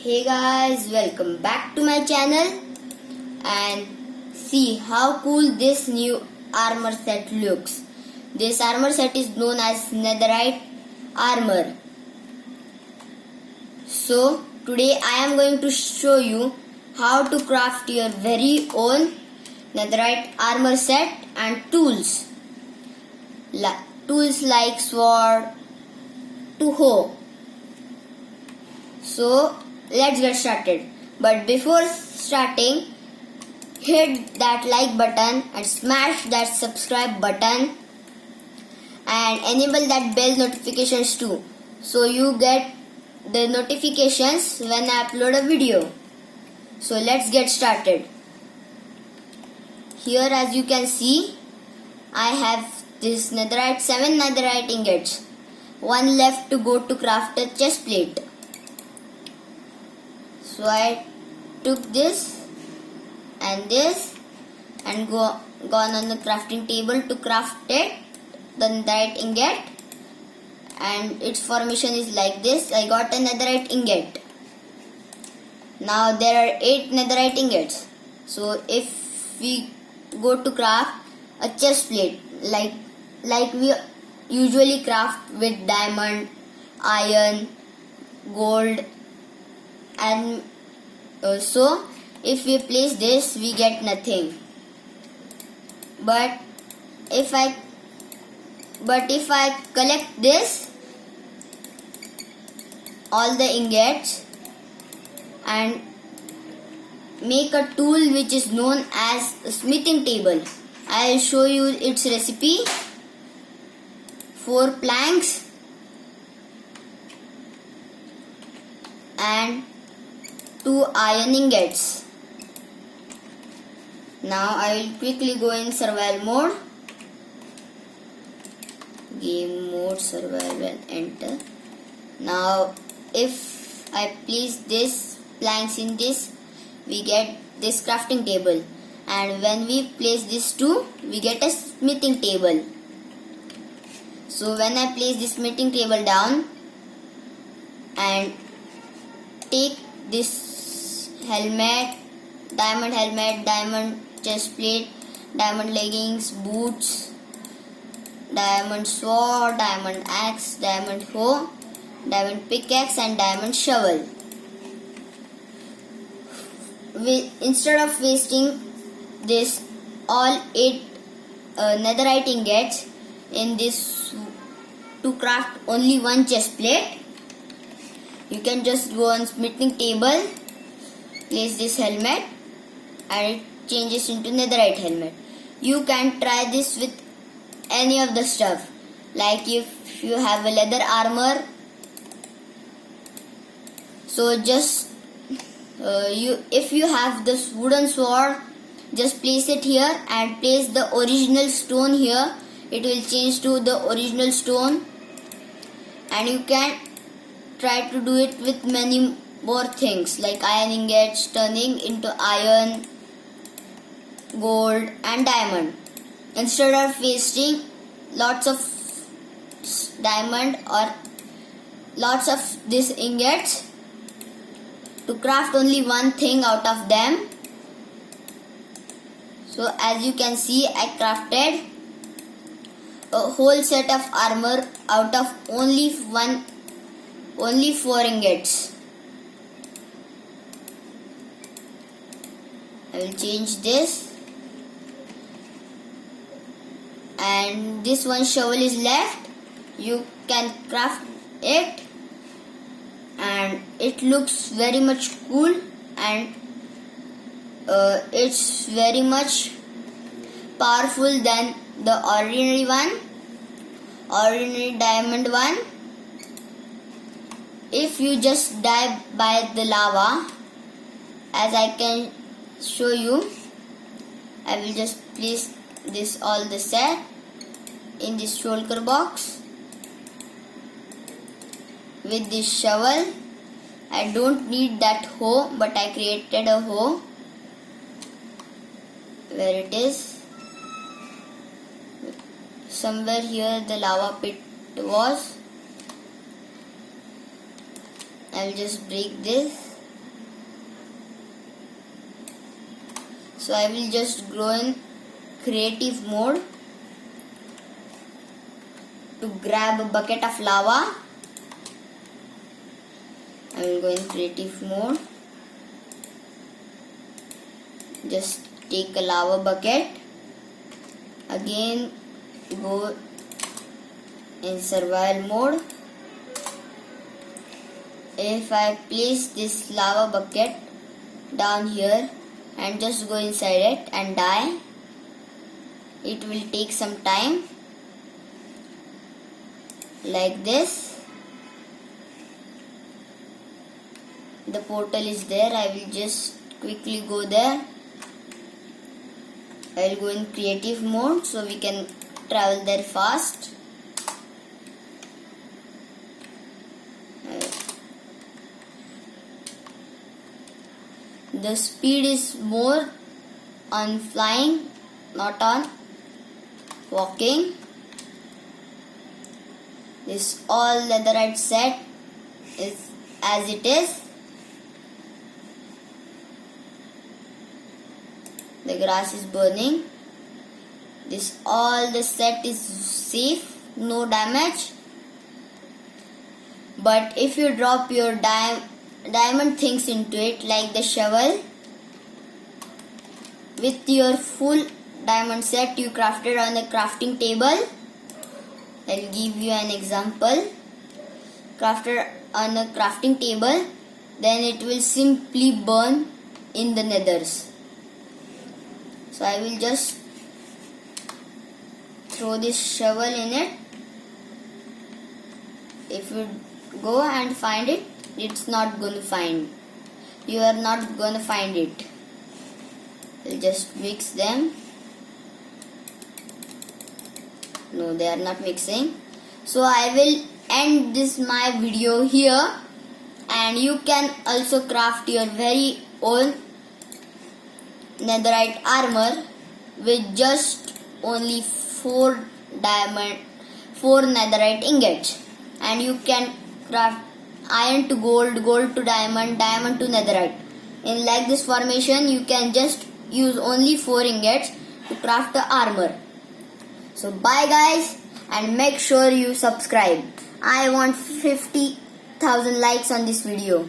Hey guys, welcome back to my channel and see how cool this new armor set looks. This armor set is known as netherite armor. So today I am going to show you how to craft your very own netherite armor set and tools. Tools like sword to hoe. So let's get started. But before starting, hit that like button and smash that subscribe button and enable that bell notifications too, so you get the notifications when I upload a video. So let's get started. Here, as you can see, I have this netherite 7 netherite ingots. One left to go to craft a chest plate. So I took this and gone on the crafting table to craft it, the netherite ingot, and its formation is like this. I got a netherite ingot. Now there are 8 netherite ingots. So if we go to craft a chest plate like we usually craft with diamond, iron, gold, and so if we place this we get nothing. But if I collect this all the ingots and make a tool which is known as a smithing table, I will show you its recipe. 4 planks and 2 iron ingots. Now I will quickly go in survival mode. Game mode, survival, enter. Now if I place this planks in this, we get this crafting table, and when we place this too, we get a smithing table. So when I place this smithing table down and take this helmet, diamond chest plate, diamond leggings, boots, diamond sword, diamond axe, diamond hoe, diamond pickaxe and diamond shovel. Instead of wasting this all 8 netherite ingots in this to craft only one chest plate, you can just go on smithing table, place this helmet and it changes into netherite helmet. You can try this with any of the stuff, like if you have a leather armor, so just if you have this wooden sword, just place it here and place the original stone here. It will change to the original stone, and you can try to do it with many more things like iron ingots turning into iron, gold and diamond. Instead of wasting lots of diamond or lots of these ingots to craft only one thing out of them. So as you can see, I crafted a whole set of armor out of only 4 ingots. I will change this, and this one shovel is left. You can craft it and it looks very much cool, and it's very much powerful than the ordinary diamond one. If you just die by the lava, as I can show you, I will just place this all the set in this shulker box with this shovel. I don't need that hoe, but I created a hoe. Where it is? Somewhere here the lava pit was. I will just break this So I will just go in creative mode to grab a bucket of lava. I will go in creative mode. Just take a lava bucket. Again go in survival mode. If I place this lava bucket down here and just go inside it and die, it will take some time like this. The portal is there. I will just quickly go there. I will go in creative mode so we can travel there fast. The speed is more on flying, not on walking. This all netherite set is as it is. The grass is burning. This all the set is safe, no damage. But if you drop your diamond things into it, like the shovel, with your full diamond set you crafted on the crafting table, I'll give you an example. Crafted on a crafting table, then it will simply burn in the nethers. So I will just throw this shovel in it. If you go and find it, it's not going to find. You are not going to find it. We'll just mix them. No, they are not mixing. So I will end this my video here, and you can also craft your very own netherite armor with just only 4 netherite ingots, and you can craft iron to gold, gold to diamond, diamond to netherite. In like this formation, you can just use only 4 ingots to craft the armor. So bye guys, and make sure you subscribe. I want 50,000 likes on this video.